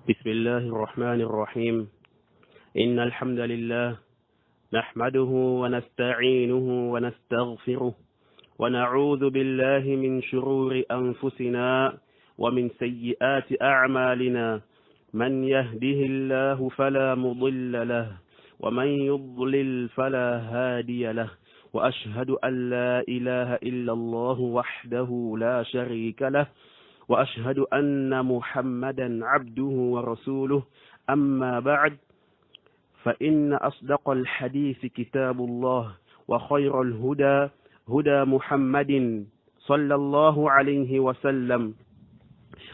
بسم الله الرحمن الرحيم إن الحمد لله نحمده ونستعينه ونستغفره ونعوذ بالله من شرور أنفسنا ومن سيئات أعمالنا من يهده الله فلا مضل له ومن يضلل فلا هادي له وأشهد أن لا إله إلا الله وحده لا شريك له وأشهد أن محمدا عبده ورسوله أما بعد فإن أصدق الحديث كتاب الله وخير الهدى هدى محمد صلى الله عليه وسلم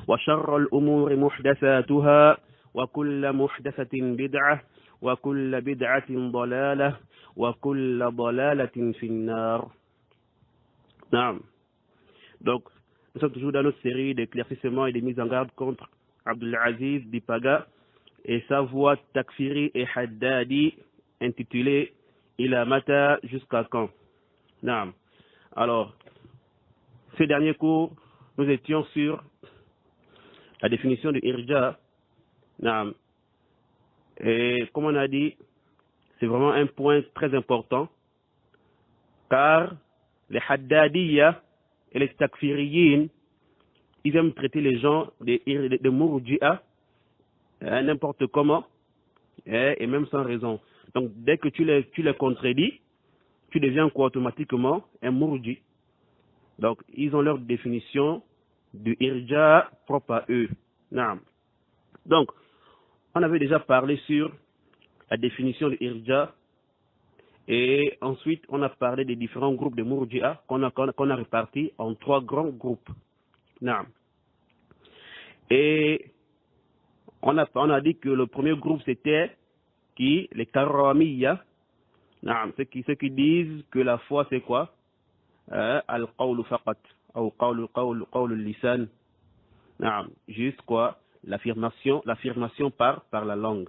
وشر الأمور محدثاتها وكل محدثة بدعة وكل بدعة ضلالة وكل ضلالة في النار. نعم. Donc, nous sommes toujours dans notre série d'éclaircissements et de mise en garde contre Abdulaziz Dipaga et sa voix takfiri et haddadi intitulée Ila Mata, jusqu'à quand? Naam. Alors, ces derniers cours, nous étions sur la définition de irja. Naam. Et comme on a dit, c'est vraiment un point très important car les haddadiyya et les takfiriyin, ils aiment traiter les gens de murji'a n'importe comment et même sans raison. Donc dès que tu les contredis, tu deviens quoi automatiquement un murji. Donc ils ont leur définition de irja propre à eux. Naam. Donc on avait déjà parlé sur la définition de irja. Et ensuite, on a parlé des différents groupes de murji'a qu'on a répartis en 3 grands groupes. Naam. Et on a dit que le premier groupe c'était les karramiyya. Naam, ceux qui disent que la foi c'est quoi? Al-qawlu faqat ou qawlu lisan. Naam, juste quoi? L'affirmation par la langue.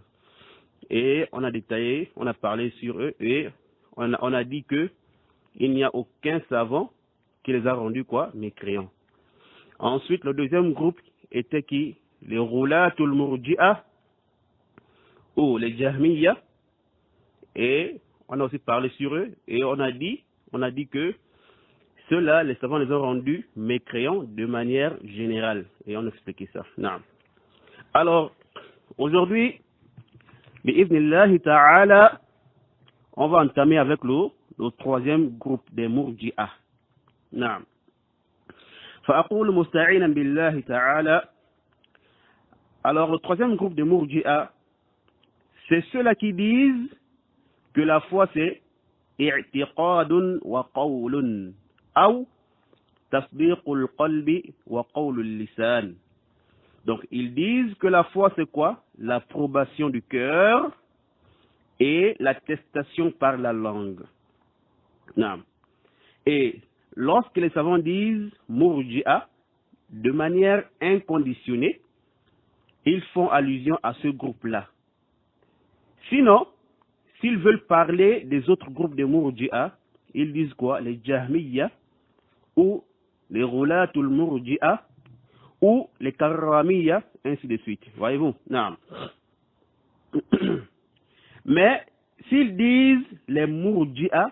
Et on a détaillé, on a parlé sur eux et on a dit que il n'y a aucun savant qui les a rendus quoi? Mécréants. Ensuite, le deuxième groupe était les roulatul murji'a ou les jahmiyya. Et on a aussi parlé sur eux et on a dit que ceux-là, les savants les ont rendus mécréants de manière générale. Et on a expliqué ça. Non. Alors, aujourd'hui, bi'idhnillahi ta'ala, on va entamer avec le troisième groupe des murji'a. Naam. Fa'aqulu musta'inan billahi ta'ala. Alors, le troisième groupe des murji'a, c'est ceux-là qui disent que la foi c'est i'tiqadun wa qawlun, ou tasdiqul qalbi wa qawlul lisan. Donc, ils disent que la foi c'est quoi? L'approbation du cœur et l'attestation par la langue. Non. Et lorsque les savants disent murji'a de manière inconditionnée, ils font allusion à ce groupe-là. Sinon, s'ils veulent parler des autres groupes de murji'a, ils disent quoi? Les jahmiyya ou les roulatul murji'a ou les karramiyya, ainsi de suite. Voyez-vous? Non. Mais s'ils disent les murji'a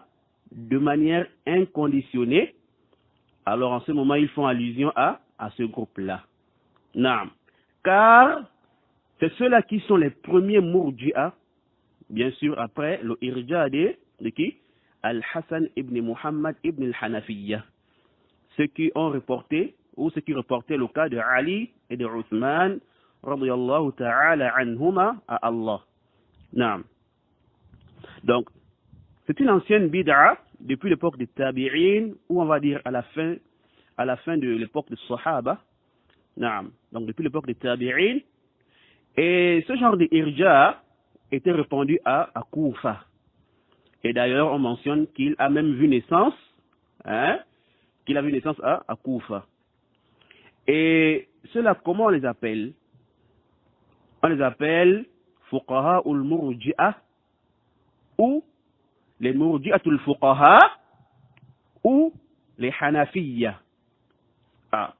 de manière inconditionnée, alors en ce moment ils font allusion à ce groupe-là. Naam. Car c'est ceux-là qui sont les premiers murji'a, bien sûr après le irja de qui? Al-Hassan ibn Muhammad ibn al-Hanafiyya. Ceux qui ont reporté ou ceux qui reportaient le cas de Ali et de Uthman radiyallahu ta'ala anhuma à Allah. Naam. Donc, c'est une ancienne bid'a depuis l'époque des tabi'in, ou on va dire à la fin de l'époque des sahaba. Naam. Donc, depuis l'époque des tabi'in. Et ce genre de irja était répandu à Koufa. Et d'ailleurs, on mentionne qu'il a même vu naissance, qu'il a vu naissance à Koufa. Et ceux-là, comment on les appelle? On les appelle fuqaha ul-murji'a ou les murji'atul fuqaha ou les hanafiyya.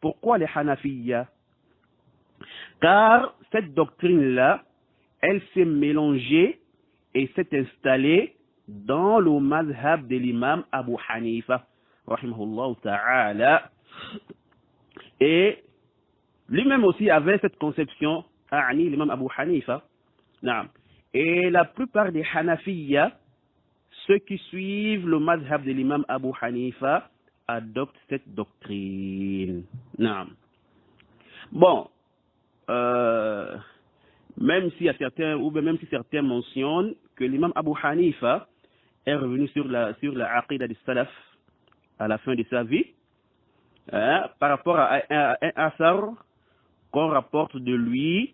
Pourquoi les hanafiyya? Car cette doctrine-là, elle s'est mélangée et s'est installée dans le mazhab de l'imam Abu Hanifa, rahimahullah ta'ala. Et lui-même aussi avait cette conception, l'imam Abu Hanifa. Et la plupart des Hanafiya, ceux qui suivent le mazhab de l'imam Abu Hanifa, adoptent cette doctrine. Bon, même si certains mentionnent que l'imam Abu Hanifa est revenu sur la aqidah du salaf à la fin de sa vie, par rapport à un asar qu'on rapporte de lui,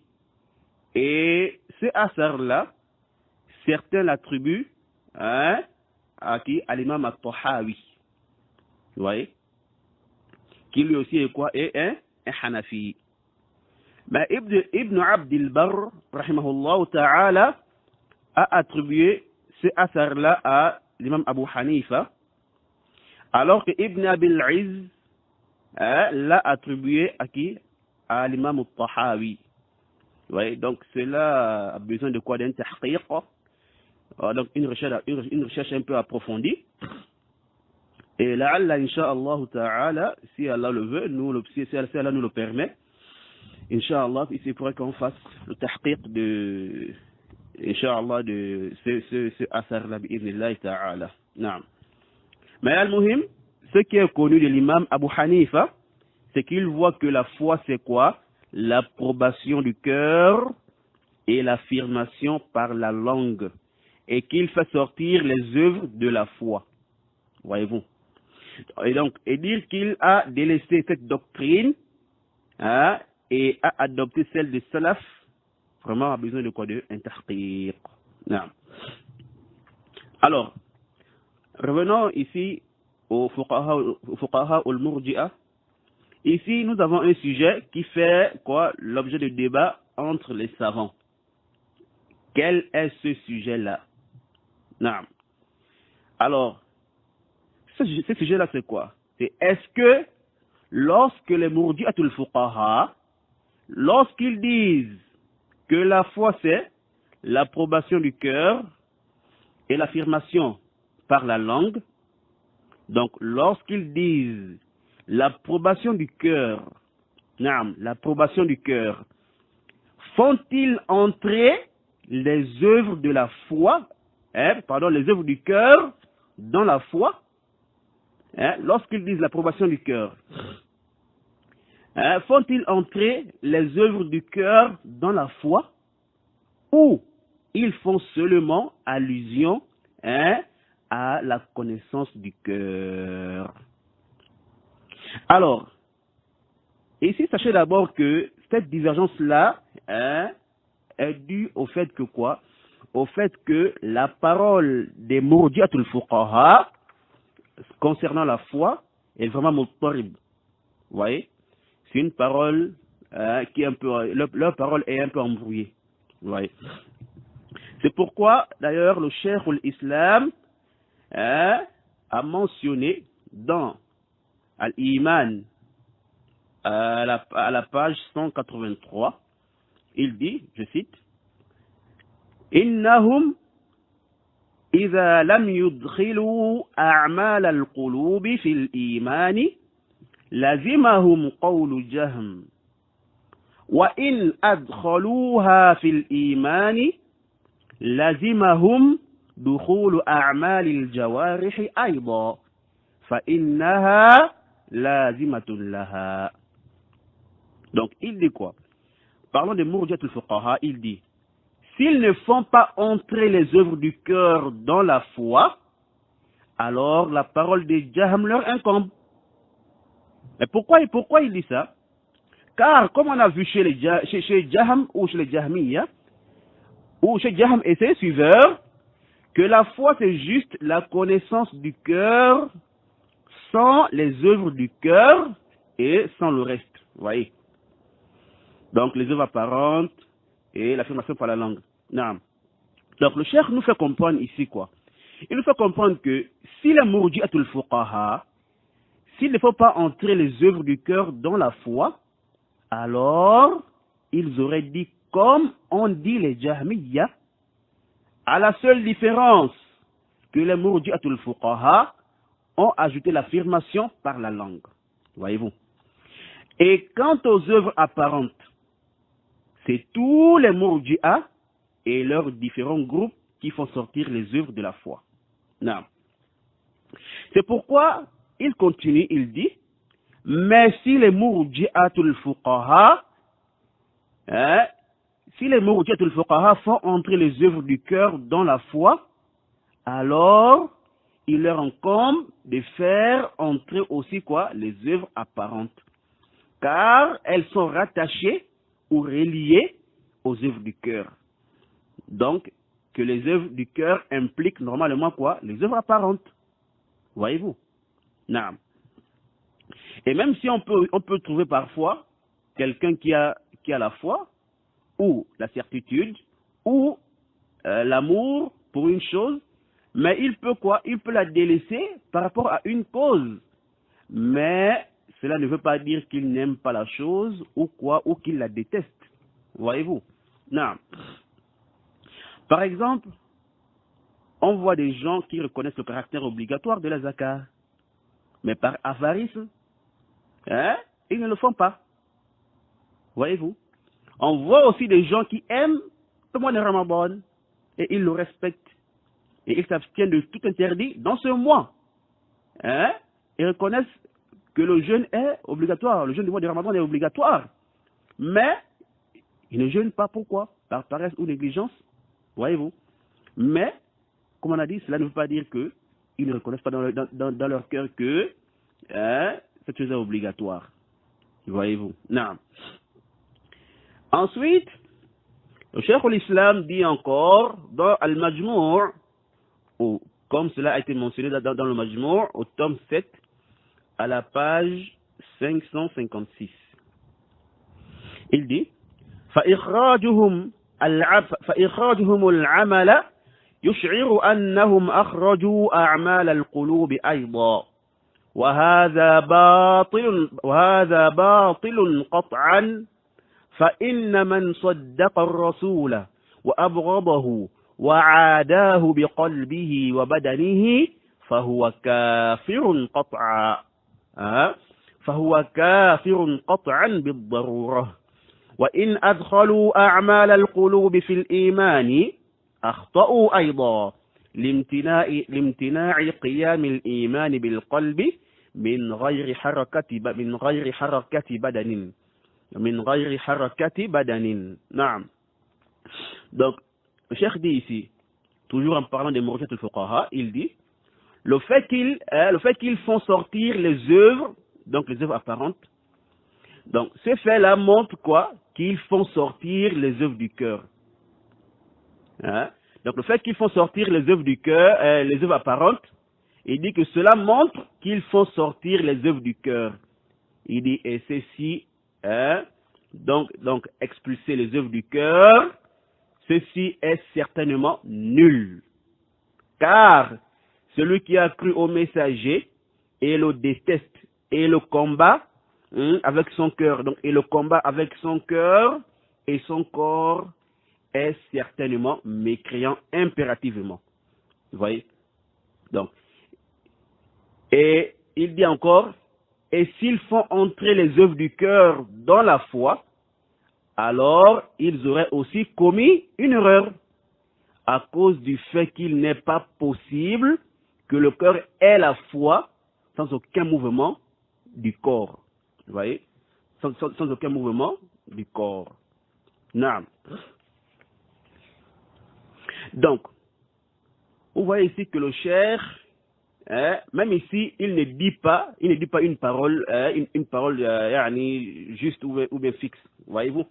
et ce asar-là, certains l'attribuent à l'imam al-Tahawi, vous voyez, qui lui aussi est quoi, est un Hanafi. Mais Ibn Abdil Barr, rahimahullah ta'ala, a attribué ce asar-là à l'imam Abu Hanifa, alors que Ibn Abil Izz l'a attribué à qui? À l'imam al-Tahawi. Ouais, donc cela a besoin de quoi? D'un tahqiq, donc une recherche un peu approfondie. Et là, Inch'Allah ta'ala, si Allah le veut, si Allah nous le permet, Inch'Allah, il pourrait qu'on fasse le tahqiq de, Inch'Allah, de ce asar-là, bi'idhnillah ta'ala. Mais al-muhim, ce qui est connu de l'imam Abu Hanifa, c'est qu'il voit que la foi, c'est quoi? L'approbation du cœur et l'affirmation par la langue, et qu'il fait sortir les œuvres de la foi. Voyez-vous? Et dire qu'il a délaissé cette doctrine et a adopté celle des salaf, vraiment a besoin de quoi? De un tahqiq. Alors, revenons ici au fuqaha al-murji'a. Ici, nous avons un sujet qui fait quoi? L'objet de débat entre les savants. Quel est ce sujet-là? Alors, ce sujet-là, c'est quoi? C'est est-ce que lorsque les murji'atul fuqaha, lorsqu'ils disent que la foi c'est l'approbation du cœur et l'affirmation par la langue, donc lorsqu'ils disent l'approbation du cœur, l'approbation du cœur, font-ils entrer les œuvres de la foi, les œuvres du cœur dans la foi? Lorsqu'ils disent l'approbation du cœur, font-ils entrer les œuvres du cœur dans la foi, ou ils font seulement allusion à la connaissance du cœur? Alors, ici, sachez d'abord que cette divergence-là est due au fait que quoi? Au fait que la parole des murji'atul fuqaha concernant la foi est vraiment muttarib. Vous voyez? C'est une parole qui est un peu, leur parole est un peu embrouillée. Vous voyez? C'est pourquoi, d'ailleurs, le cheikh al-Islam a mentionné dans Al-Iman, à la page 183, il dit, je cite, Innahum إذا لم يدخلوا أعمال القلوب في الإيمان لزمهم قول جهم وإن أدخلوها في الإيمان لزمهم دخول أعمال الجوارح أيضا فإنها لازمة لها. Donc il dit quoi? Parlons de Murji'atul Fuqaha, il dit s'ils ne font pas entrer les œuvres du cœur dans la foi, alors la parole des Jahm leur incombe. Mais pourquoi il dit ça? Car comme on a vu chez Jahm ou chez les Jahmiya, ou chez Jahm et ses suiveurs, que la foi c'est juste la connaissance du cœur sans les œuvres du cœur et sans le reste. Vous voyez? Donc les œuvres apparentes et l'affirmation par la langue. Donc le cheikh nous fait comprendre ici quoi? Il nous fait comprendre que si les murji'atul fuqaha, s'il ne faut pas entrer les œuvres du cœur dans la foi, alors ils auraient dit comme on dit les Jahmiyyah, à la seule différence que les Murji'atul Fuqaha ont ajouté l'affirmation par la langue. Voyez-vous. Et quant aux œuvres apparentes, c'est tous les Murji'a et leurs différents groupes qui font sortir les œuvres de la foi. Non. C'est pourquoi il continue, il dit, mais si les Murji'atul Fuqaha, si les Murji'atul Fuqaha font entrer les œuvres du cœur dans la foi, alors il leur incombe de faire entrer aussi quoi? Les œuvres apparentes. Car elles sont rattachées ou reliées aux œuvres du cœur. Donc, que les œuvres du cœur impliquent normalement quoi? Les œuvres apparentes. Voyez-vous? Non. Et même si on peut trouver parfois quelqu'un qui a la foi, ou la certitude, ou l'amour pour une chose, mais il peut quoi? Il peut la délaisser par rapport à une cause. Mais cela ne veut pas dire qu'il n'aime pas la chose ou quoi, ou qu'il la déteste. Voyez-vous? Non. Par exemple, on voit des gens qui reconnaissent le caractère obligatoire de la zakat, mais par avarice, ils ne le font pas. Voyez-vous? On voit aussi des gens qui aiment le mois de Ramadan et ils le respectent. Et ils s'abstiennent de tout interdit dans ce mois. Ils reconnaissent que le jeûne est obligatoire. Le jeûne du mois de Ramadan est obligatoire. Mais ils ne jeûnent pas. Pourquoi? Par paresse ou négligence. Voyez-vous? Mais, comme on a dit, cela ne veut pas dire qu'ils ne reconnaissent pas dans leur cœur que cette chose est obligatoire. Voyez-vous? Non. Ensuite, le Cheikh al-Islam dit encore dans Al-Majmou', ou comme cela a été mentionné dans le Majmou', au tome 7, à la page 556. Il dit فإخراجهم العمل يشعر أنهم أخرجوا أعمال القلوب أيضا وهذا باطل قطعا فإن من صدق الرسول وأبغضه وعاداه بقلبه وبدنه فهو كافر قطعا بالضرورة وإن أدخلوا أعمال القلوب في الإيمان أخطأوا أيضا لامتناع قيام الإيمان بالقلب من غير حركة بدن نعم. Donc le cheikh dit ici, toujours en parlant des Murji'at al-Fuqaha, il dit le fait qu'ils font sortir les œuvres, donc les œuvres apparentes, donc ce fait-là montre quoi? Qu'ils font sortir les œuvres du cœur. Donc le fait qu'ils font sortir les œuvres du cœur, les œuvres apparentes, il dit que cela montre qu'ils font sortir les œuvres du cœur. Il dit, et ceci, donc expulser les œuvres du cœur, ceci est certainement nul. Car celui qui a cru au messager et le déteste et le combat avec son cœur, donc et le combat avec son cœur et son corps est certainement mécréant impérativement. Vous voyez? Donc, et il dit encore, et s'ils font entrer les œuvres du cœur dans la foi, alors ils auraient aussi commis une erreur, à cause du fait qu'il n'est pas possible que le cœur ait la foi sans aucun mouvement du corps. Vous voyez? Sans aucun mouvement du corps. Non. Donc, vous voyez ici que le cheikh, même ici, il ne dit pas une parole, juste ou bien fixe. Voyez-vous?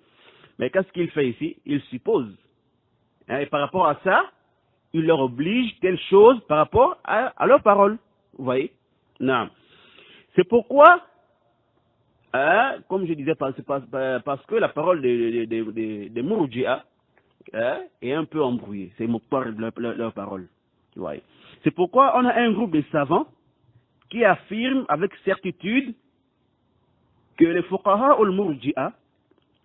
Mais qu'est-ce qu'il fait ici? Il suppose. Et par rapport à ça, il leur oblige telle chose par rapport à leur parole. Vous voyez? Non. C'est pourquoi, comme je disais, parce que la parole des Murji'a est un peu embrouillée. C'est leur parole. Vous voyez? C'est pourquoi on a un groupe de savants qui affirment avec certitude que les Fuqaha ou le Murji'a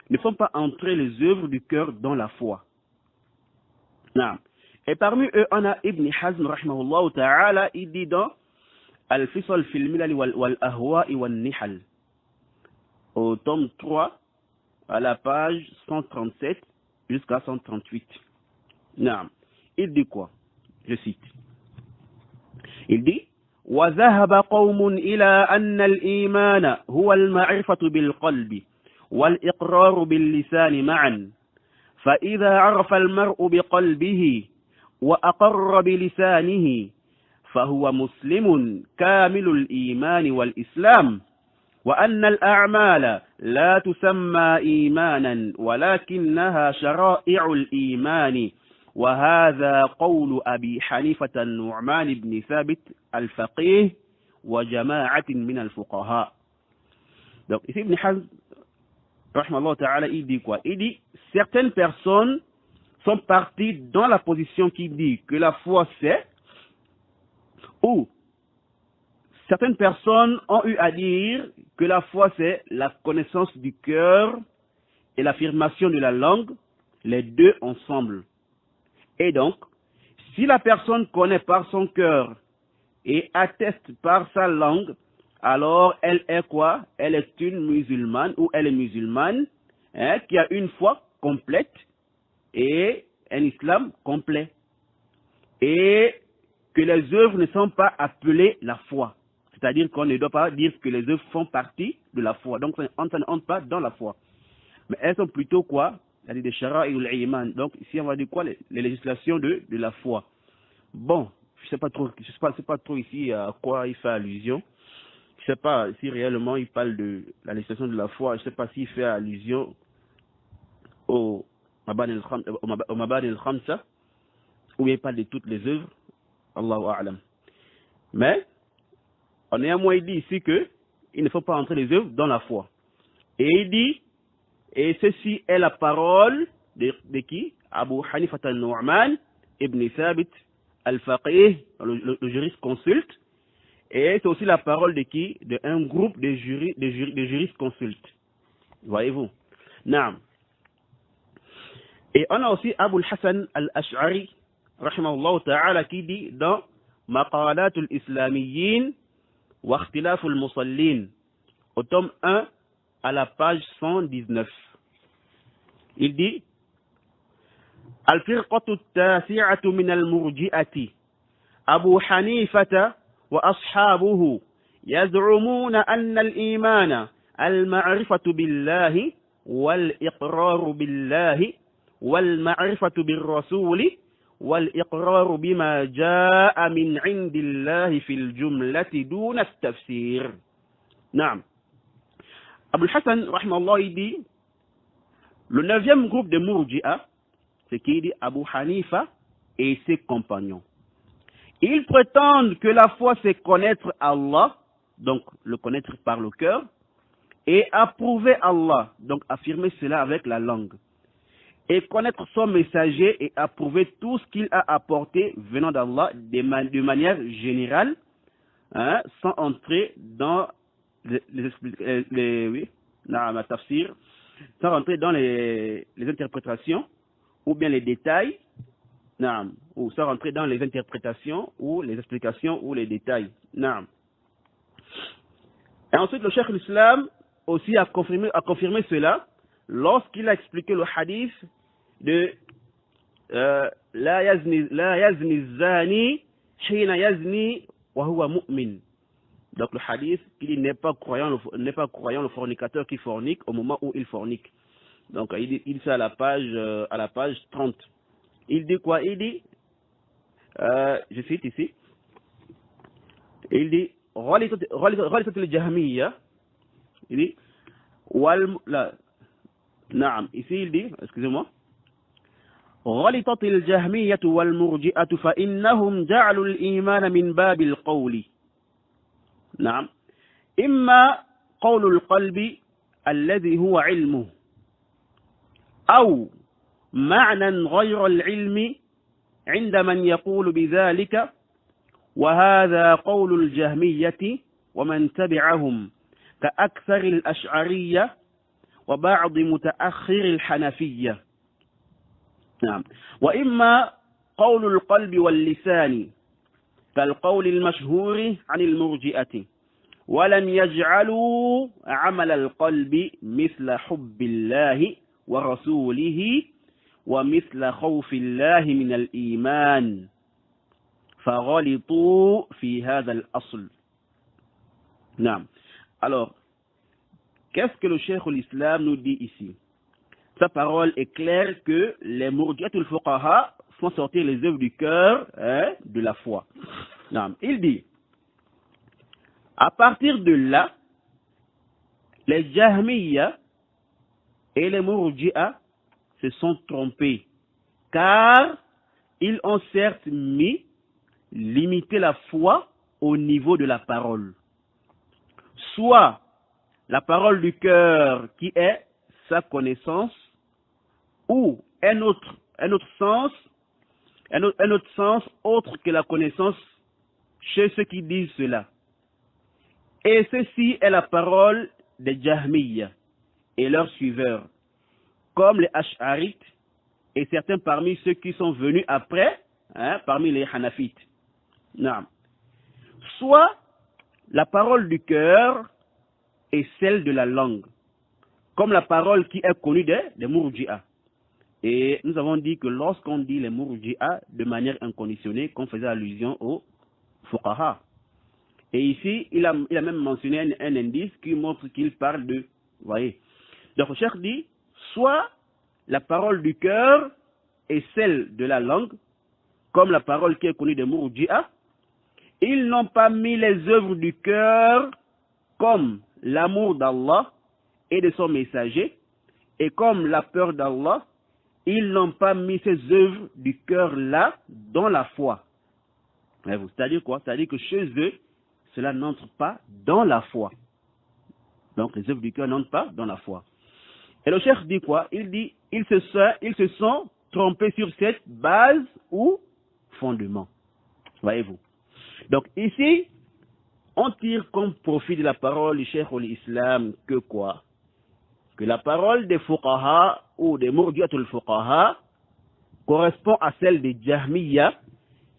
ne font pas entrer les œuvres du cœur dans la foi. Non. Et parmi eux, on a Ibn Hazm, rahimahullah ta'ala, il dit dans Al-Fisal fil Milal wal Ahwa'i wal Nihal, au tome 3, à la page 137 jusqu'à 138. Non. Il dit quoi? Je cite. Il dit وذهب قوم إلى أن الإيمان هو المعرفة بالقلب والإقرار باللسان معا فإذا عرف المرء بقلبه وأقر بلسانه فهو مسلم كامل الإيمان والإسلام وأن الأعمال لا تسمى إيمانا ولكنها شرائع الإيمان وهذا قول أبي حنيفة النعمان بن ثابت الفقيه وجماعة من الفقهاء. Donc ici Ibn Hazm, rahimahullah ta'ala, il dit quoi? Il dit certaines personnes sont parties dans la position qui dit que la foi c'est, ou certaines personnes ont eu à dire que la foi c'est la connaissance du cœur et l'affirmation de la langue, les deux ensemble. Et donc, si la personne connaît par son cœur et atteste par sa langue, alors elle est quoi? Elle est une musulmane ou elle est musulmane qui a une foi complète et un islam complet. Et que les œuvres ne sont pas appelées la foi. C'est-à-dire qu'on ne doit pas dire que les œuvres font partie de la foi. Donc, on ne entre pas dans la foi. Mais elles sont plutôt quoi? C'est-à-dire des shara'i ou l'iman. Donc, ici, on va dire quoi? Les législations de la foi. Bon, je sais pas trop ici à quoi il fait allusion. Je sais pas si réellement il parle de la législation de la foi. Je sais pas s'il fait allusion au Mabani al-Khamsa, ou il parle de toutes les œuvres. Allahu a'lam. Mais, on est à moins, il dit ici que il ne faut pas entrer les œuvres dans la foi. Et il dit, et ceci est la parole de qui? Abu Hanifa al-Nu'man ibn Thabit al-Faqih, le juriste consulte. Et c'est aussi la parole de qui? De un groupe de juristes consultes. Voyez-vous? Naam. Et on a aussi Abu al-Hasan al-Ash'ari, rahimahullah ta'ala, qui dit dans Maqalat al-Islamiyyin wa Ikhtilaf al-Musallin, au tome 1, à la page 119. Il dit الفرقة التاسعة من المرجئة أبو حنيفة وأصحابه يزعمون أن الإيمان المعرفة بالله والإقرار بالله والمعرفة بالرسول والإقرار بما جاء من عند الله في الجملة دون التفسير. نعم. Abul Hassan, rahimahullah, il dit, le 9e groupe de Murji'a, c'est qui dit Abu Hanifa et ses compagnons. Ils prétendent que la foi c'est connaître Allah, donc le connaître par le cœur, et approuver Allah, donc affirmer cela avec la langue, et connaître son messager et approuver tout ce qu'il a apporté venant d'Allah de manière générale, sans entrer dans la tafsir, sans rentrer dans les interprétations ou bien les détails, ou sans rentrer dans les interprétations ou les explications ou les détails. Et ensuite le Cheikh l'Islam aussi a confirmé cela lorsqu'il a expliqué le hadith de la yazni zani hina yazni wa huwa mu'min. Donc le hadith, il n'est pas croyant le fornicateur qui fornique au moment où il fornique. Donc il dit ça à la page 30. Il dit quoi? Il dit, je cite ici, il dit غلطت الجهمية, il dit ici il dit, excusez-moi, غلطت الجهمية والمرجئة فإنهم جعلوا الإيمان من باب القول. نعم، إما قول القلب الذي هو علمه أو معنى غير العلم عند من يقول بذلك، وهذا قول الجهمية ومن تبعهم كأكثر الأشعرية وبعض متأخر الحنفية. نعم. وإما قول القلب واللسان كالقول المشهور عن المرجئة، ولم يجعلوا عمل القلب مثل حب الله ورسوله ومثل خوف الله من الإيمان، فغلطوا في هذا الأصل. نعم. Alors, qu'est-ce que le Cheikh l'Islam nous dit ici? Sa parole est claire que les Murji'atul Fuqaha font sortir les œuvres du cœur de la foi. Non. Il dit, à partir de là, les Jahmiya et les Murji'a se sont trompés, car ils ont certes limité la foi au niveau de la parole. Soit la parole du cœur qui est sa connaissance, ou un autre sens autre que la connaissance chez ceux qui disent cela. Et ceci est la parole des Jahmiya et leurs suiveurs, comme les Ash'arites et certains parmi ceux qui sont venus après, parmi les Hanafites. Non. Soit la parole du cœur est celle de la langue, comme la parole qui est connue des Murji'a. Et nous avons dit que lorsqu'on dit les Murji'a de manière inconditionnée, qu'on faisait allusion aux Fuqaha. Et ici, il a même mentionné un indice qui montre qu'il parle de... Vous voyez. Donc le cheikh dit, soit la parole du cœur est celle de la langue, comme la parole qui est connue des Murji'a. Ils n'ont pas mis les œuvres du cœur comme l'amour d'Allah et de son messager, et comme la peur d'Allah, ils n'ont pas mis ces œuvres du cœur-là dans la foi. C'est-à-dire quoi? C'est-à-dire que chez eux, cela n'entre pas dans la foi. Donc les œuvres du cœur n'entrent pas dans la foi. Et le cheikh dit quoi? Il dit, ils se sont trompés sur cette base ou fondement. Voyez-vous? Donc ici, on tire comme profit de la parole du cheikh l'Islam que quoi? Que la parole des Fuqaha ou des Murji'atul Fuqaha correspond à celle des Jahmiya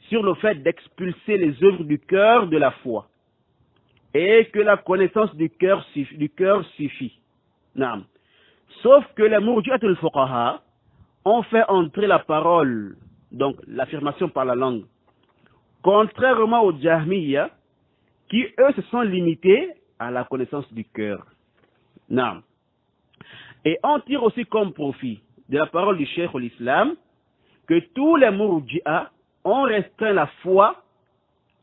sur le fait d'expulser les œuvres du cœur de la foi, et que la connaissance du cœur suffit. Non. Sauf que les Murji'atul Fuqaha ont fait entrer la parole, donc l'affirmation par la langue, contrairement aux Jahmiya qui eux se sont limités à la connaissance du cœur. Non. Et on tire aussi comme profit de la parole du Cheikh l'Islam que tous les Murji'a ont restreint la foi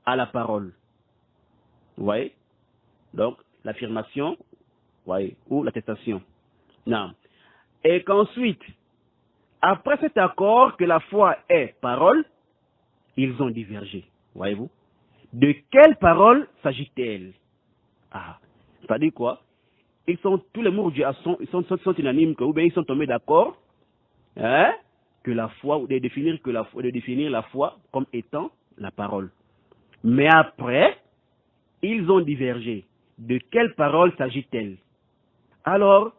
à la parole. Vous voyez? Donc, l'affirmation, voyez, ou l'attestation. Non. Et qu'ensuite, après cet accord que la foi est parole, ils ont divergé. Voyez-vous? De quelle parole s'agit-elle? C'est-à-dire quoi? Tous les Murji'a sont unanimes, ou bien ils sont tombés d'accord que la foi, ou de définir la foi comme étant la parole. Mais après, ils ont divergé. De quelle parole s'agit-elle? Alors,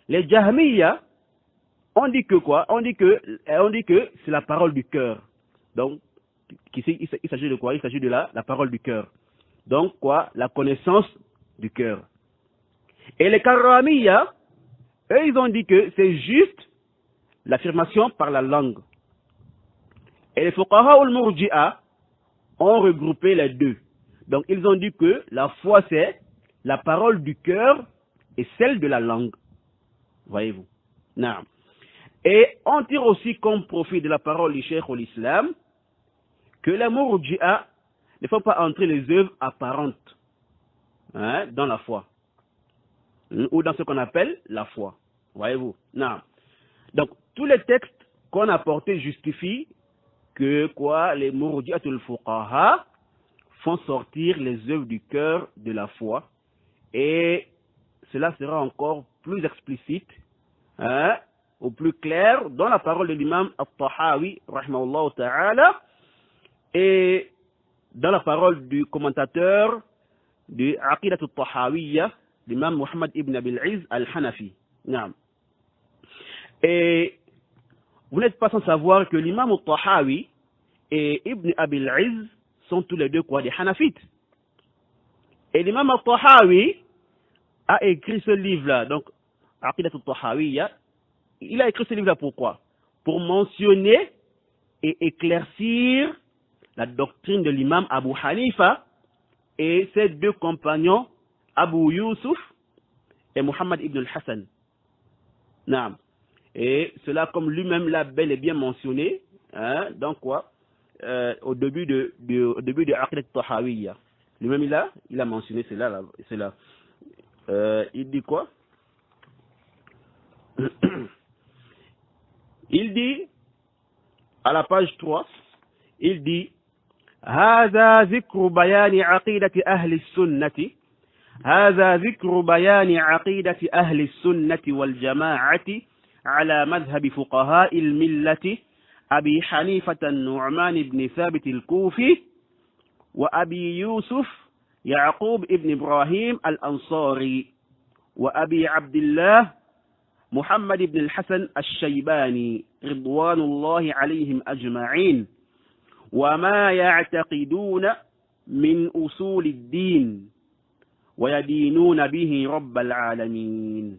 les Jahmiya on dit que quoi? On dit que c'est la parole du cœur. Donc, il s'agit de quoi? Il s'agit de la parole du cœur. Donc, quoi? La connaissance du cœur. Et les Karramiya, eux, ils ont dit que c'est juste l'affirmation par la langue. Et les Fuqaha ou Murji'a ont regroupé les deux. Donc, ils ont dit que la foi, c'est la parole du cœur et celle de la langue. Voyez-vous? Non. Et on tire aussi comme profit de la parole du Cheikh l'Islam que les Murji'a ne font pas entrer les œuvres apparentes dans la foi. Ou dans ce qu'on appelle la foi. Voyez-vous? Non. Donc, tous les textes qu'on a portés justifient que quoi? Les Murji'atul Fuqaha font sortir les œuvres du cœur de la foi. Et cela sera encore plus explicite, ou plus clair, dans la parole de l'imam Al-Tahawi, rahimahullah ta'ala, et dans la parole du commentateur du Aqidat Al-Tahawiyya, l'imam Muhammad ibn Abil Izz Al-Hanafi. Non. Et vous n'êtes pas sans savoir que l'imam al-Tahawi et Ibn Abil Izz sont tous les deux quoi, des Hanafites. Et l'imam al-Tahawi a écrit ce livre-là, donc Aqidat al-Tahawiyya. Il a écrit ce livre-là pourquoi? Pour mentionner et éclaircir la doctrine de l'imam Abu Hanifa et ses deux compagnons, Abu Yusuf et Muhammad ibn al-Hassan. Naam. Et cela, comme lui-même l'a bel et bien mentionné, hein, donc quoi, au début de Aqidat al-Tahawiyya. Lui-même, il a mentionné cela. Il dit quoi? Il dit, à la page 3, il dit هذا ذكر بيان عقيدة أهل السنة هذا ذكر بيان عقيدة أهل السنة والجماعة على مذهب فقهاء الملة أبي حنيفة النعمان بن ثابت الكوفي وأبي يوسف يعقوب ابن إبراهيم الأنصاري وأبي عبد الله محمد بن الحسن الشيباني رضوان الله عليهم أجمعين وما يعتقدون من أصول الدين ويدينون به رب العالمين.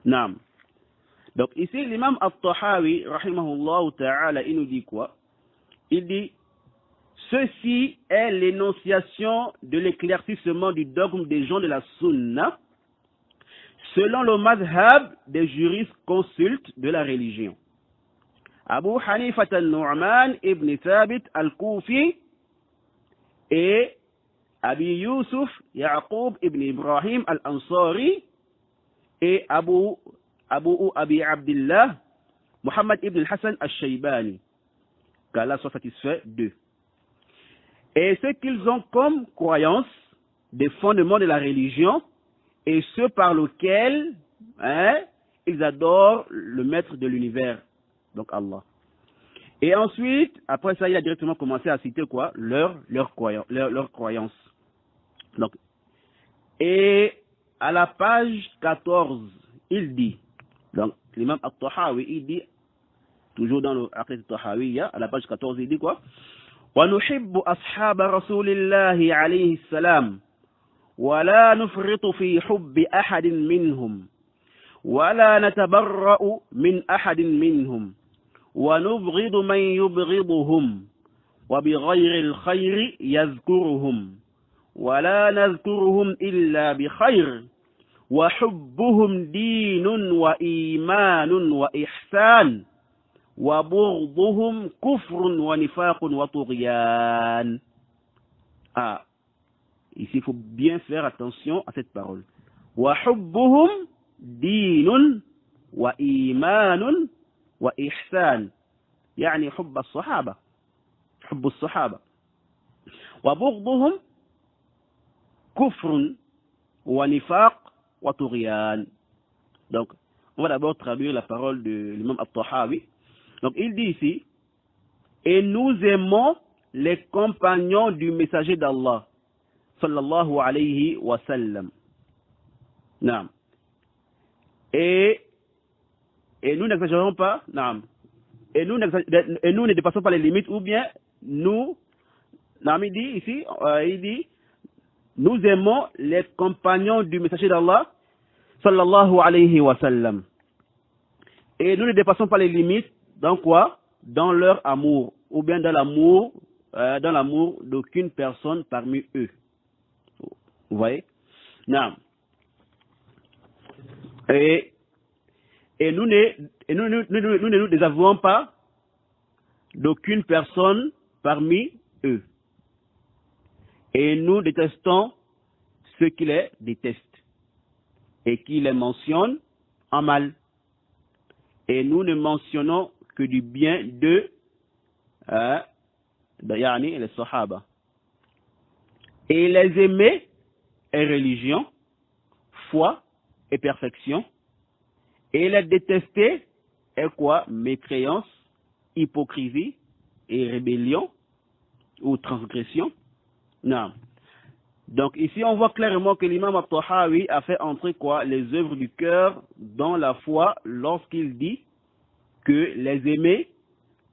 نعم. Donc ici l'imam al-Tahawi rahimahullah ta'ala il nous dit quoi? Il dit ceci est l'énonciation de l'éclaircissement du dogme des gens de la sunna selon le madhab des juristes consultes de la religion. Abu Hanifa al-Nu'man ibn Thabit al-Kufi et Abi Yusuf Yaqub ibn Ibrahim al-Ansari et Abi Abdullah Muhammad ibn al-Hassan al-Shaybani, qu'Allah soit satisfait d'eux. Et ce qu'ils ont comme croyance des fondements de la religion et ceux par lesquels ils adorent le maître de l'univers, donc Allah. Et ensuite, après ça, il a directement commencé à citer quoi? Leur croyance. Donc, et à la page 14, il dit, donc l'imam al-Tahawi, il dit, toujours dans le Aqidat al-Tahawiyya, à la page 14, il dit quoi? وَنُحِبُّ أَصْحَابَ رَسُولِ اللَّهِ عَلَيْهِ السَّلَامِ وَلَا نُفْرِطُ فِي حُبِّ أَحَدٍ مِّنْهُمْ وَلَا نَتَبَرَّأُ مِنْ أَحَدٍ مِّنْهُمْ وَنُبْغِضُ مَنْ يُبْغِضُهُمْ وَبِغَيْرِ الْخَيْرِ يَذْكُرُهُمْ وَلَا نَذْكُرُهُمْ إِلَّا بِخَيْرٍ وَحُبُّهُمْ دِينٌ وَإِيمَانٌ وَإِحْسَانٌ وَبُغْضُهُمْ كُفْرٌ وَنِفَاقٌ وَطُغْيَانٌ. Ici, il faut bien faire attention à cette parole. وَحُبُّهُمْ دِينٌ وَإِيمَانٌ وإحسان يعني حب الصحابة وبغضهم كفر ونفاق وطغيان. Donc on va d'abord traduire la parole de l'imam al-Tahawi. Donc il dit ici, et nous aimons les compagnons du messager d'Allah sallallahu alayhi wa sallam. Naam. Et nous n'exagérons pas, naam. Et nous ne dépassons pas les limites, ou bien nous, naam, il dit ici, il dit, nous aimons les compagnons du messager d'Allah, sallallahu alayhi wa sallam. Et nous ne dépassons pas les limites, dans quoi? Dans leur amour, ou bien dans l'amour d'aucune personne parmi eux. Vous voyez? Naam. Et nous ne nous désavouons pas d'aucune personne parmi eux. Et nous détestons ceux qui les détestent et qui les mentionnent en mal. Et nous ne mentionnons que du bien d'eux, yani les Sahaba. Et les aimer est religion, foi et perfection. Et les détester est quoi? Mécréance, hypocrisie et rébellion ou transgression. Non. Donc ici, on voit clairement que l'imam al-Tahawi a fait entrer quoi? Les œuvres du cœur dans la foi lorsqu'il dit que les aimer,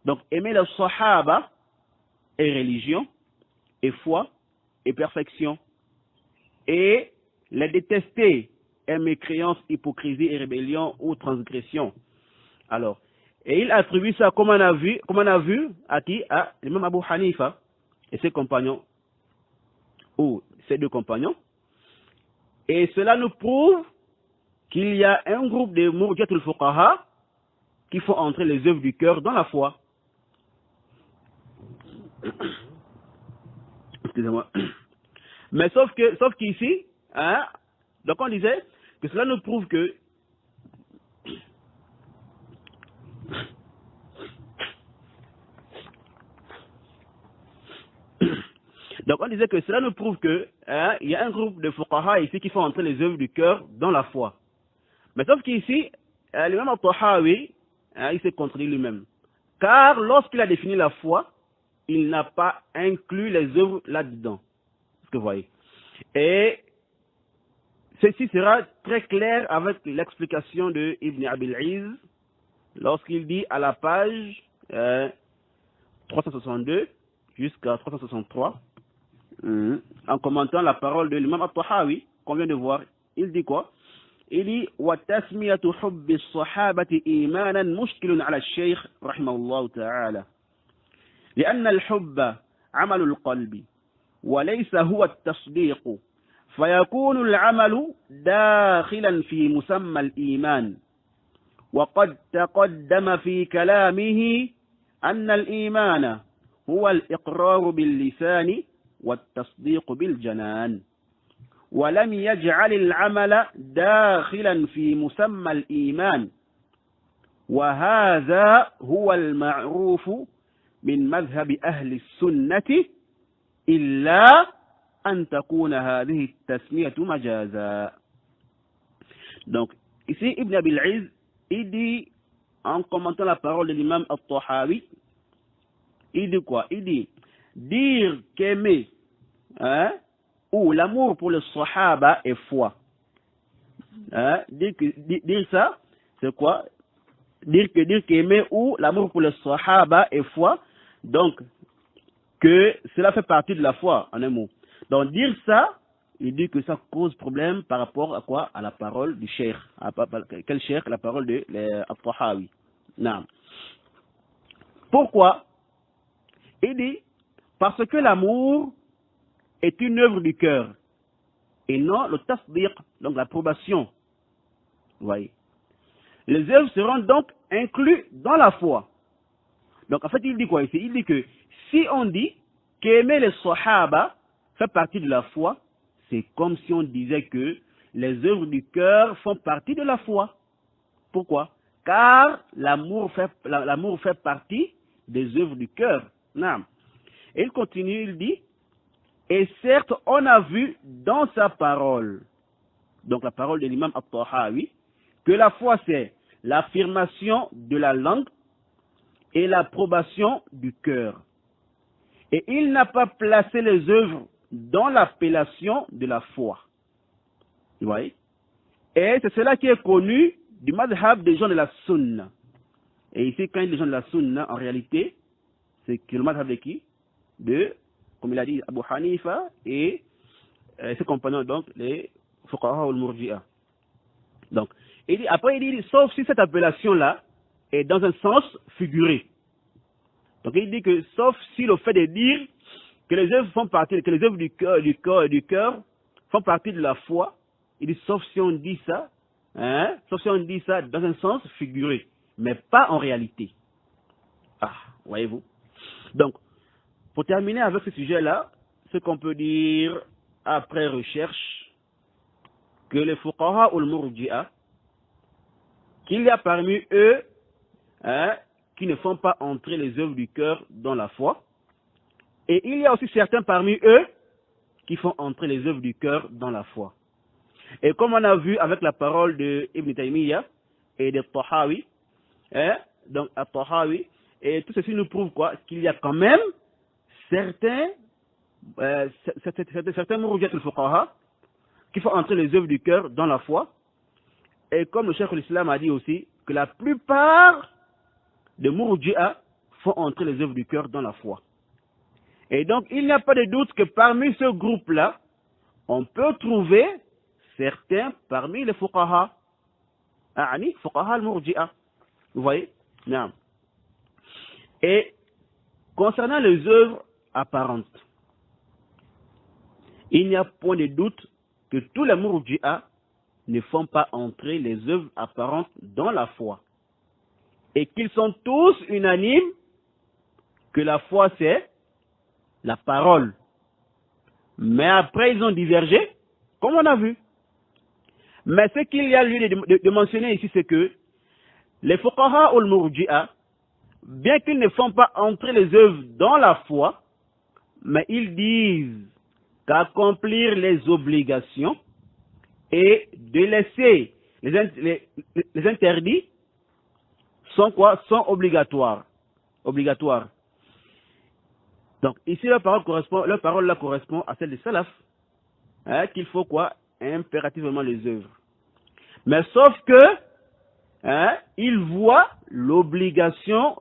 donc aimer les sahaba est religion, et foi, et perfection. Et les détester est mécréance, hypocrisie et rébellion ou transgression. Alors, et il attribue ça, comme on a vu, à qui? À l'imam Abu Hanifa et ses compagnons, ou ses deux compagnons. Et cela nous prouve qu'il y a un groupe de Murji'atul Fuqaha qui font entrer les œuvres du cœur dans la foi. Excusez-moi. Mais sauf qu'ici, hein, donc on disait que cela nous prouve que donc on disait que cela nous prouve que hein, il y a un groupe de fuqaha ici qui font entrer les œuvres du cœur dans la foi. Mais sauf qu'ici, l'imam al-Tahawi, hein, il s'est contredit lui-même. Car lorsqu'il a défini la foi, il n'a pas inclus les œuvres là-dedans. Ce que vous voyez. Et ceci sera très clair avec l'explication de Ibn Abil Iz lorsqu'il dit à la page 362 jusqu'à 363, en commentant la parole de l'imam al-Tahawi, qu'on vient de voir, il dit quoi? Il dit وَتَسْمِيَةُ حُبِّ الصَّحَابَةِ إِيمَانًا مُشْكِلٌ على الشيخ رحمه الله تعالى لأن الحب عمل القلب وليس هو التصديق فيكون العمل داخلا في مسمى الإيمان وقد تقدم في كلامه أن الإيمان هو الإقرار باللسان والتصديق بالجنان ولم يجعل العمل داخلا في مسمى الإيمان وهذا هو المعروف من مذهب أهل السنة إلا أن تكون هذه التسمية مجازا. Donc ici Ibn Abil Iz il dit en commentant la parole de l'imam al-Tahawi, il dit quoi? Il dit dire qu'aimer hein, ou l'amour pour le sahaba est foi. Hein? Dire ça, c'est quoi? Dire qu'aimer ou l'amour pour le sahaba est foi, donc que cela fait partie de la foi, en un mot. Donc dire ça, il dit que ça cause problème par rapport à quoi? À la parole du cheikh. Quel cheikh? La parole de al-Tahawi. Non. Pourquoi? Il dit parce que l'amour est une œuvre du cœur et non le tasdiq, donc l'approbation. Vous voyez. Les œuvres seront donc incluses dans la foi. Donc en fait, il dit quoi ici? Il dit que si on dit qu'aimer les sahaba fait partie de la foi, c'est comme si on disait que les œuvres du cœur font partie de la foi. Pourquoi? Car l'amour fait partie des œuvres du cœur. Non. Et il continue, il dit, et certes, on a vu dans sa parole, donc la parole de l'imam al-Tahawi, que la foi c'est l'affirmation de la langue et l'approbation du cœur. Et il n'a pas placé les œuvres dans l'appellation de la foi. Vous voyez? Et c'est cela qui est connu du madhab des gens de la sunna. Et ici, quand il dit les gens de la sunna, en réalité, c'est que le madhab de qui? De, comme il a dit, Abu Hanifa et ses compagnons, donc les fuqaha ou al-murji'a. Donc, après il dit, sauf si cette appellation-là est dans un sens figuré. Donc il dit que, sauf si le fait de dire que les œuvres font partie, que les œuvres du cœur font partie de la foi, il dit, sauf si on dit ça, hein, sauf si on dit ça dans un sens figuré, mais pas en réalité. Ah, voyez-vous. Donc, pour terminer avec ce sujet-là, ce qu'on peut dire après recherche, que les fuqaha ou le murji'a, qu'il y a parmi eux hein, qui ne font pas entrer les œuvres du cœur dans la foi, et il y a aussi certains parmi eux qui font entrer les œuvres du cœur dans la foi. Et comme on a vu avec la parole de Ibn Taymiyyah et de Tahawi, hein, donc Tahawi, et tout ceci nous prouve quoi? Qu'il y a quand même certains certains Murji'at al-Fuqaha qui font entrer les œuvres du cœur dans la foi. Et comme le Cheikh l'Islam a dit aussi, que la plupart des Murji'a font entrer les œuvres du cœur dans la foi. Et donc, il n'y a pas de doute que parmi ce groupe-là, on peut trouver certains parmi les Fuqaha. Fuqaha al-Murji'a. Vous voyez? Non. Et concernant les œuvres apparentes, il n'y a point de doute que tous les Murji'a ne font pas entrer les œuvres apparentes dans la foi. Et qu'ils sont tous unanimes que la foi c'est la parole. Mais après ils ont divergé, comme on a vu. Mais ce qu'il y a lieu de mentionner ici, c'est que les Fuqaha ou les Murji'a, bien qu'ils ne font pas entrer les œuvres dans la foi, mais ils disent qu'accomplir les obligations et de laisser les interdits sont quoi? Sont obligatoires. Donc ici leur parole là correspond à celle des salaf, qu'il faut quoi? Impérativement les œuvres. Mais sauf que ils voient l'obligation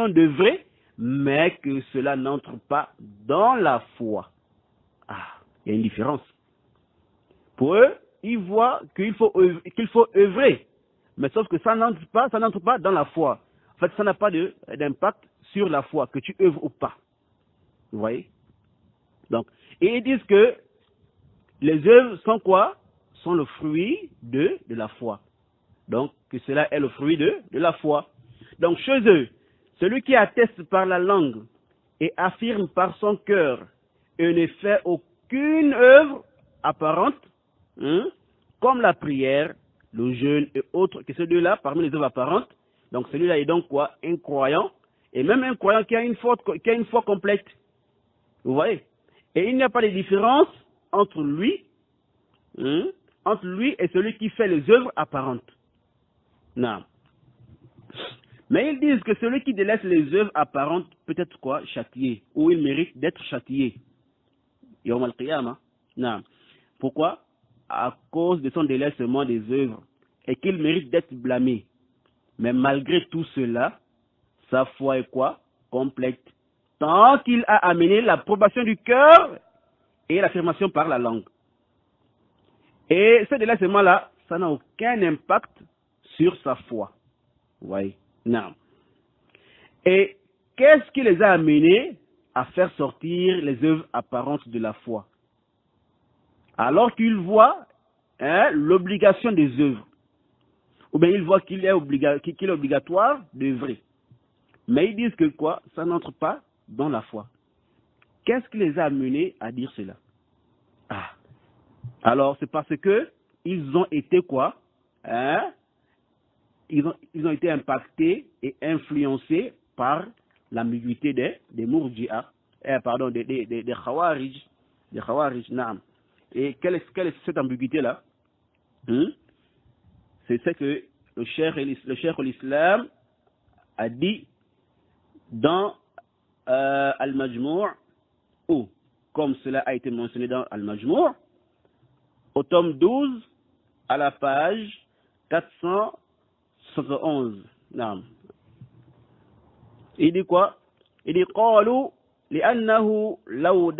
d'œuvrer, mais que cela n'entre pas dans la foi. Il y a une différence. Pour eux, ils voient qu'il faut œuvrer, mais sauf que ça n'entre pas dans la foi. En fait, ça n'a pas d'impact sur la foi, que tu œuvres ou pas. Vous voyez? Donc, et ils disent que les œuvres sont quoi? Sont le fruit de la foi. Donc, que cela est le fruit de la foi. Donc, chez eux, celui qui atteste par la langue et affirme par son cœur et ne fait aucune œuvre apparente, comme la prière, le jeûne et autres, que ces deux-là, parmi les œuvres apparentes, donc celui-là est donc quoi? Incroyant, et même un croyant qui a une foi complète. Vous voyez? Et il n'y a pas de différence entre lui et celui qui fait les œuvres apparentes. Non. Mais ils disent que celui qui délaisse les œuvres apparentes peut être quoi? Châtié, ou il mérite d'être châtié. Yawm al-Qiyamah. Non. Pourquoi? À cause de son délaissement des œuvres, et qu'il mérite d'être blâmé. Mais malgré tout cela, sa foi est quoi? Complète. Tant qu'il a amené l'approbation du cœur et l'affirmation par la langue. Et ce délaissement-là, ça n'a aucun impact sur sa foi. Vous voyez? Non. Et qu'est-ce qui les a amenés à faire sortir les œuvres apparentes de la foi? Alors qu'ils voient l'obligation des œuvres. Ou bien ils voient qu'il est obligatoire d'œuvrer. Mais ils disent que quoi? Ça n'entre pas dans la foi. Qu'est-ce qui les a amenés à dire cela? Alors c'est parce que ils ont été quoi? Ils ont été impactés et influencés par l'ambiguïté des Murji'a, des Khawarij. Des Khawarij, naam. Et quelle est cette ambiguïté-là? C'est ce que le Cheikh l'Islam a dit dans Al-Majmou', ou comme cela a été mentionné dans Al-Majmou', au tome 12, à la page 471. Non. Il dit quoi? Il dit قالوا لأنه لو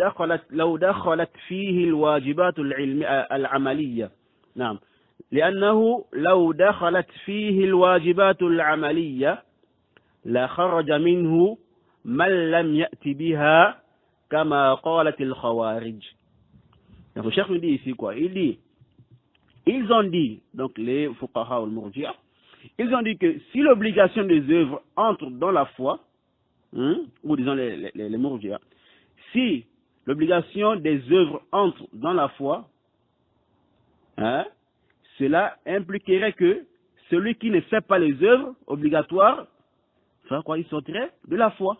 دخلت فيه الواجبات العملية. نعم. لأنه لو دخلت فيه الواجبات العملية لخرج منه من لم يأت بها كما قالت الخوارج. Donc le cheikh nous dit ici quoi? Il dit, ils ont dit, donc les fuqaha ou le murji'a, ils ont dit que si l'obligation des œuvres entre dans la foi, ou disons les murji'a, si l'obligation des œuvres entre dans la foi, cela impliquerait que celui qui ne fait pas les œuvres obligatoires, il sortirait de la foi.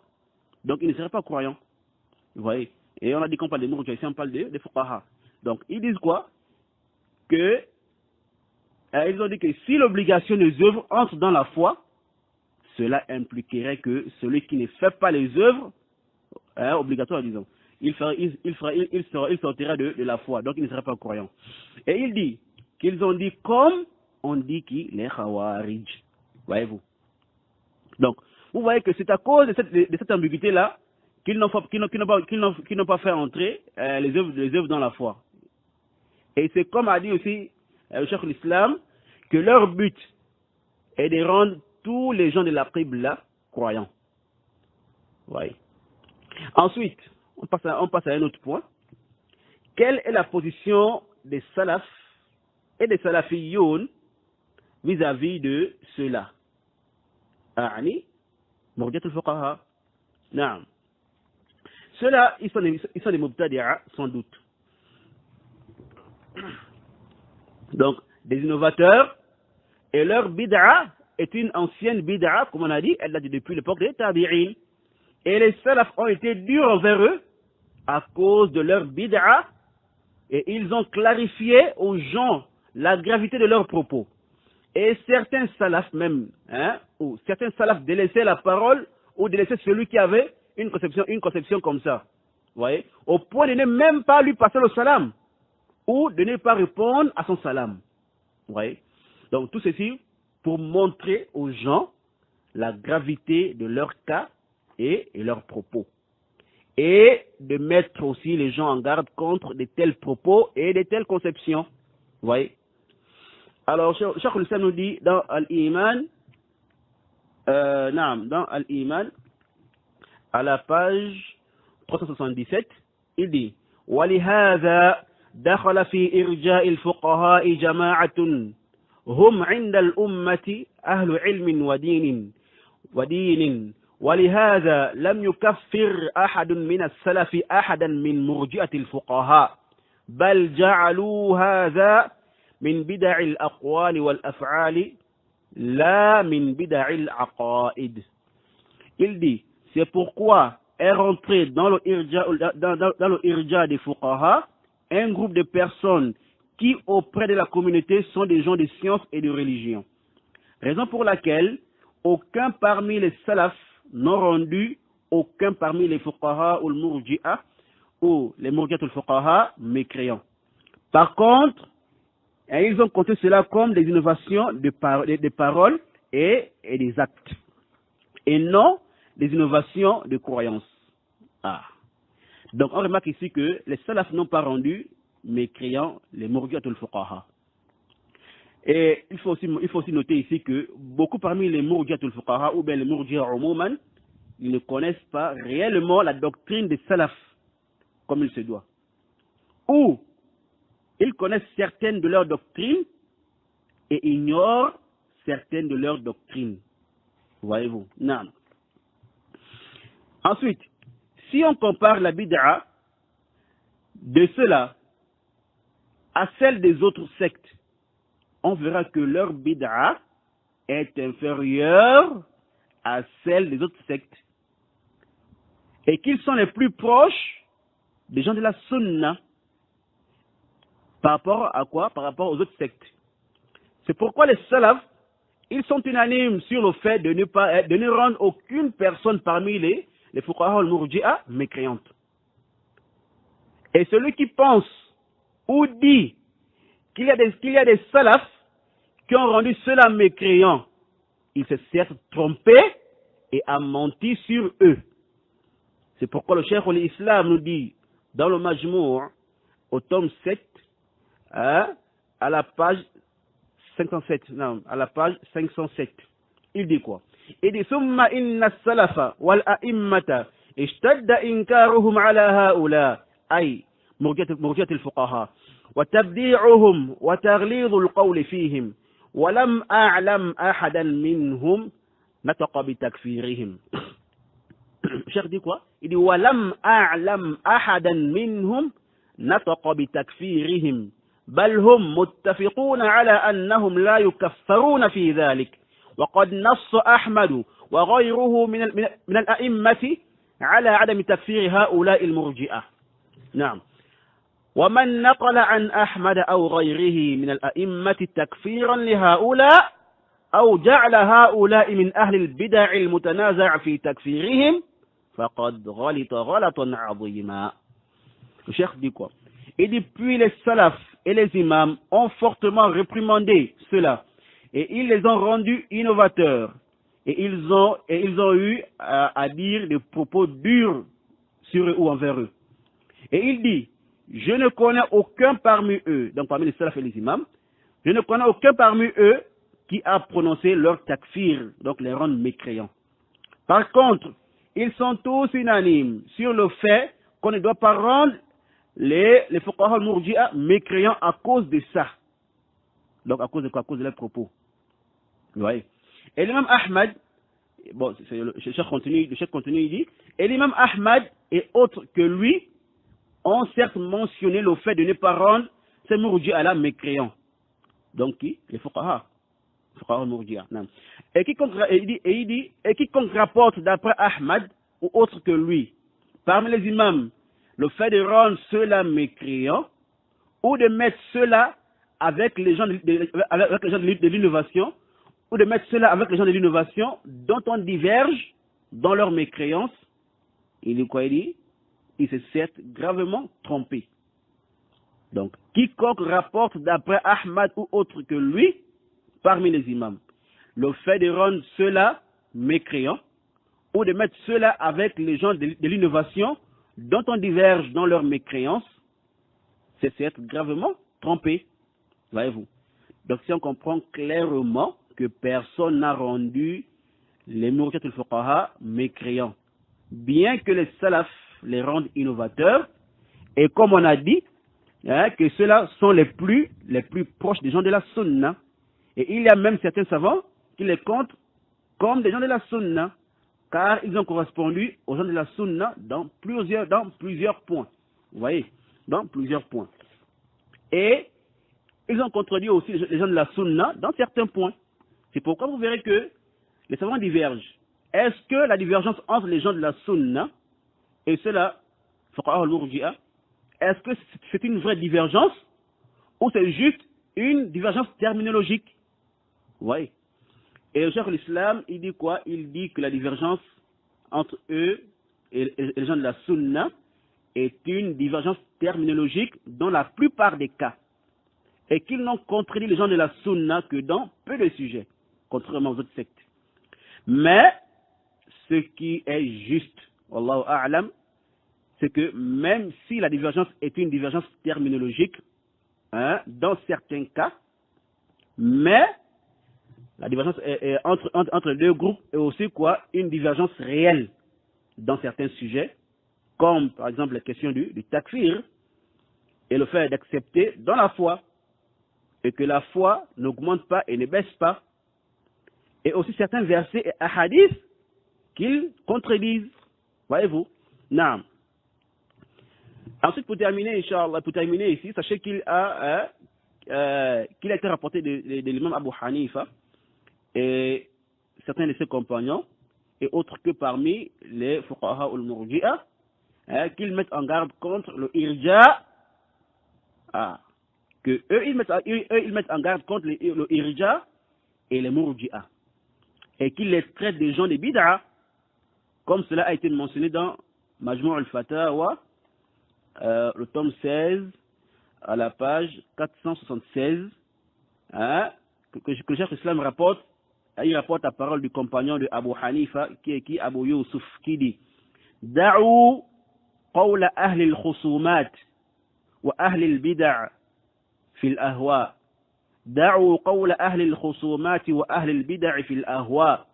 Donc il ne serait pas croyant. Vous voyez? Et on a dit qu'on parle des murji'a, ici on parle des fuqaha. Donc ils disent quoi? Que ils ont dit que si l'obligation des œuvres entre dans la foi, cela impliquerait que celui qui ne fait pas les œuvres obligatoires, disons, il sortira de la foi, donc il ne sera pas croyant. Et il dit qu'ils ont dit comme on dit qui les Khawarij. Voyez-vous. Donc, vous voyez que c'est à cause de cette ambiguïté-là qu'ils n'ont pas fait entrer les œuvres dans la foi. Et c'est comme a dit aussi le Cheikh l'Islam, que leur but est de rendre tous les gens de la Qibla croyants. Ouais. Ensuite, on passe à un autre point. Quelle est la position des salafs et des salafiyoun vis-à-vis de ceux-là? A'ani, Murji'atul Fuqaha. Naam. Ceux-là, ils sont des mubtadi'a, sans doute. Donc, des innovateurs, et leur bid'a est une ancienne bid'a, comme on a dit, elle date depuis l'époque des tabi'in. Et les salafs ont été durs envers eux à cause de leur bid'a, et ils ont clarifié aux gens la gravité de leurs propos. Et certains salafs même, ou certains salafs délaissaient la parole, ou délaissaient celui qui avait une conception comme ça. Vous voyez, au point de ne même pas lui passer le salam, ou de ne pas répondre à son salam. Vous voyez? Donc tout ceci pour montrer aux gens la gravité de leur cas et leurs propos. Et de mettre aussi les gens en garde contre de tels propos et de telles conceptions. Vous voyez? Alors, Cheikh Al-Islam nous dit dans Al-Iman, dans Al-Iman, à la page 377, il dit وَلِهَذَا دخل في إرجاء الفقهاء جماعة هم عند الأمة أهل علم ودين ولهذا لم يكفر أحد من السلف أحدا من مرجئة الفقهاء بل جعلوا هذا من بدع الأقوال والأفعال لا من بدع العقائد. Il dit, c'est pourquoi est rentré dans le irja des fuqaha un groupe de personnes qui auprès de la communauté sont des gens de science et de religion. Raison pour laquelle aucun parmi les salafs n'ont rendu aucun parmi les fuqaha ou le murji'a ou les murji'atul fuqaha mécréants. Par contre, ils ont compté cela comme des innovations de paroles et des actes, et non des innovations de croyances. Donc on remarque ici que les salafs n'ont pas rendu mécréants les murji'atul fuqaha. Et il faut aussi noter ici que beaucoup parmi les murji'atul fuqaha ou bien les murji'a umuman, ils ne connaissent pas réellement la doctrine des salafs comme il se doit. Ou ils connaissent certaines de leurs doctrines et ignorent certaines de leurs doctrines. Voyez-vous? Non. Ensuite, si on compare la bid'a de ceux-là à celle des autres sectes, on verra que leur bid'a est inférieure à celle des autres sectes et qu'ils sont les plus proches des gens de la sunna. Par rapport à quoi? Par rapport aux autres sectes. C'est pourquoi les salafs, ils sont unanimes sur le fait de ne rendre aucune personne parmi les fuqaha al-murji'a mécréante. Et celui qui pense ou dit qu'il y a des salafs qui ont rendu cela mécréant, il s'est certes trompé et a menti sur eux. C'est pourquoi le Cheikh al-Islam nous dit dans le Majmou' au tome 7, à la page 507, non, à la page 507, il dit quoi? Il dit ثم إن السلف والأئمة اشتد إنكارهم على هؤلاء أي مرجئة الفقهاء وتبديعهم وتغليظ القول فيهم ولم أعلم أحدا منهم نطق بتكفيرهم. Cheikh dit quoi? Il dit ولم أعلم أحدا منهم نطق بتكفيرهم بل هم متفقون على أنهم لا يكفرون في ذلك وقد نص أحمد وغيره من الأئمة على عدم تكفير هؤلاء المرجئة. نعم. ومن نقل عن أحمد أو غيره من الأئمة تكفيرا لهؤلاء أو جعل هؤلاء من أهل البدع المتنازع في تكفيرهم فقد غلط غلطا عظيما. Le cheikh dit quoi? Il dit, puis les salafs et les imams ont fortement réprimandé cela, et ils les ont rendus innovateurs, et ils ont eu à dire des propos durs sur eux ou envers eux. Et il dit, je ne connais aucun parmi eux, donc parmi les salafs et les imams, je ne connais aucun parmi eux qui a prononcé leur takfir, donc les rendre mécréants. Par contre, ils sont tous unanimes sur le fait qu'on ne doit pas rendre les fuqaha al-murji'a mécréants à cause de ça. Donc à cause de quoi? À cause de leurs propos. Vous voyez? Et l'imam Ahmad, bon, le cheikh continue, il dit, et l'imam Ahmad et autres que lui ont certes mentionné le fait de ne pas rendre ces murji'a là mécréants. Donc qui? Les fuqaha al-murji'a. Et quiconque rapporte d'après Ahmad ou autre que lui, parmi les imams, le fait de rendre ceux-là mécréants, ou de mettre ceux-là avec les gens de l'innovation, ou de mettre ceux-là avec les gens de l'innovation dont on diverge dans leur mécréance, il dit quoi? Il dit, il s'est certes gravement trompé. Donc, quiconque rapporte d'après Ahmad ou autre que lui, parmi les imams, le fait de rendre ceux-là mécréants, ou de mettre ceux-là avec les gens de l'innovation dont on diverge dans leur mécréance, c'est certes gravement trompé. Voyez-vous. Donc si on comprend clairement que personne n'a rendu les murji'a al-fuqaha mécréants, bien que les salafs les rendent innovateurs, et comme on a dit, que ceux-là sont les plus proches des gens de la sunna. Et il y a même certains savants qui les comptent comme des gens de la sunna, car ils ont correspondu aux gens de la sunna dans plusieurs points. Vous voyez, dans plusieurs points. Et ils ont contredit aussi les gens de la sunna dans certains points. C'est pourquoi vous verrez que les savants divergent. Est-ce que la divergence entre les gens de la sunna et ceux-là, fuqaha al-murji'a, est-ce que c'est une vraie divergence ou c'est juste une divergence terminologique? Vous voyez. Et le cheikh de l'islam, il dit quoi? Il dit que la divergence entre eux et les gens de la sunna est une divergence terminologique dans la plupart des cas. Et qu'ils n'ont contredit les gens de la sunna que dans peu de sujets, contrairement aux autres sectes. Mais, ce qui est juste, wallahu a'lam, c'est que même si la divergence est une divergence terminologique, dans certains cas, mais la divergence entre deux groupes est aussi quoi? Une divergence réelle dans certains sujets, comme par exemple la question du takfir et le fait d'accepter dans la foi, et que la foi n'augmente pas et ne baisse pas, et aussi certains versets et hadiths qu'ils contredisent. Voyez-vous? Naam. Ensuite, pour terminer ici, sachez qu'il a été rapporté de l'imam Abu Hanifa et certains de ses compagnons, et autres que parmi les fuqaha al-murji'a, qu'ils mettent en garde contre le irja, que eux ils mettent en garde contre le irja et les murji'a, et qu'ils les traitent des gens de bid'a, comme cela a été mentionné dans Majmu' al-Fatawa, le tome 16, à la page 476, que le cheikh Islam rapporte. Il rapporte la parole du compagnon de Abu Hanifa, qui est qui? Abu Yusuf, qui dit: Da'u qawla ahli al-khusumat wa ahli al-bid'a fi al-ahwa. Da'u qawla ahli al-khusumat wa ahli al-bid'a fi al-ahwa.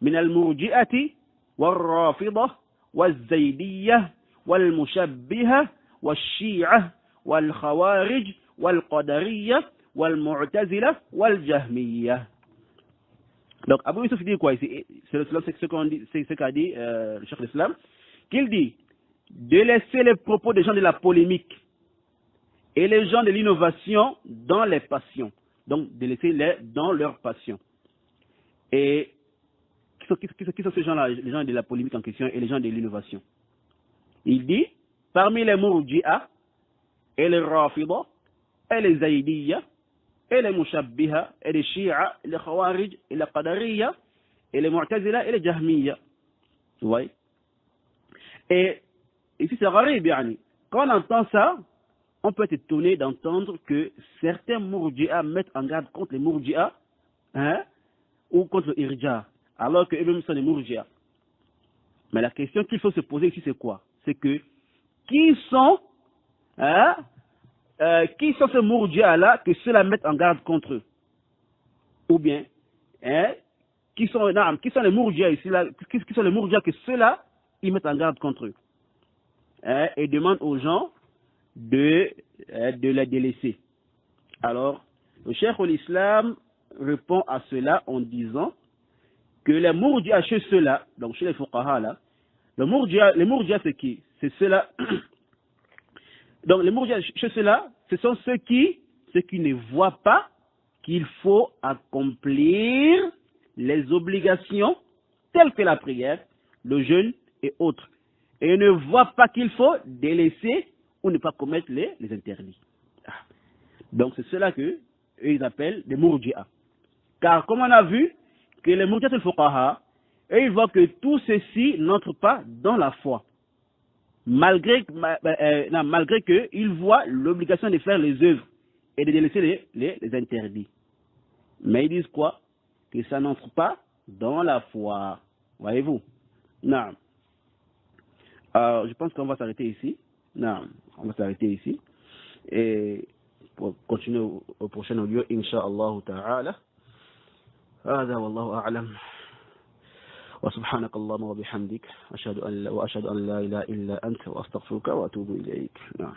Min al-murji'ati wal-rafidah wal-zaydiyah wal-mushabbihah wal-shi'ah wal-khawarij wal-qadariyah wal-mu'tazilah wal-jahmiyah. Donc, Abu Yusuf dit quoi ici? C'est ce qu'a dit le cheikh de l'islam, qu'il dit de laisser les propos des gens de la polémique et les gens de l'innovation dans les passions. Donc, de laisser les dans leurs passions. Et qui sont ces gens-là, les gens de la polémique en question et les gens de l'innovation? Il dit, parmi les murji'a et les rafidah et les zaydiyya et les mushabbiha et les shi'a et les khawarij et les qadariyya et les mu'tazila et les jahmiyya. Vous voyez? Et ici c'est gharib, yani. quand on entend ça, on peut être étonné d'entendre que certains Mourji'a mettent en garde contre les Mourji'a, hein, ou contre le Irja, alors qu'eux-mêmes sont des Mourji'a. Mais la question qu'il faut se poser ici, c'est quoi? C'est que qui sont ces Mourji'a-là que ceux-là mettent en garde contre eux? Ou bien, qui sont les Mourji'a ici, là, qui sont les Mourji'a que ceux-là, ils mettent en garde contre eux? Et demandent aux gens de les délaisser. Alors, le Cheikh l'Islam répond à cela en disant que les Mourji'a chez ceux-là, donc chez les Fuqaha là, les Mourji'a c'est qui? C'est ceux-là. Donc les Mourji'a chez ceux-là, ce sont ceux qui ne voient pas qu'il faut accomplir les obligations telles que la prière, le jeûne et autres. Et ils ne voient pas qu'il faut délaisser ou ne pas commettre les interdits. Donc c'est cela que ils appellent des Mourji'a. Car comme on a vu que les Mourji'a c'est le Fuqaha, et ils voient que tout ceci n'entre pas dans la foi. Malgré qu'ils voient l'obligation de faire les œuvres et de délaisser les interdits. Mais ils disent quoi? Que ça n'entre pas dans la foi. Voyez-vous? Non. Je pense qu'on va s'arrêter ici. Non, on va s'arrêter ici. Et pour continuer au prochain audio, Inch'Allah Ta'ala. هذا والله أعلم وسبحانك اللهم وبحمدك أشهد أن لا إله إلا أنت وأستغفرك وأتوب إليك. نعم.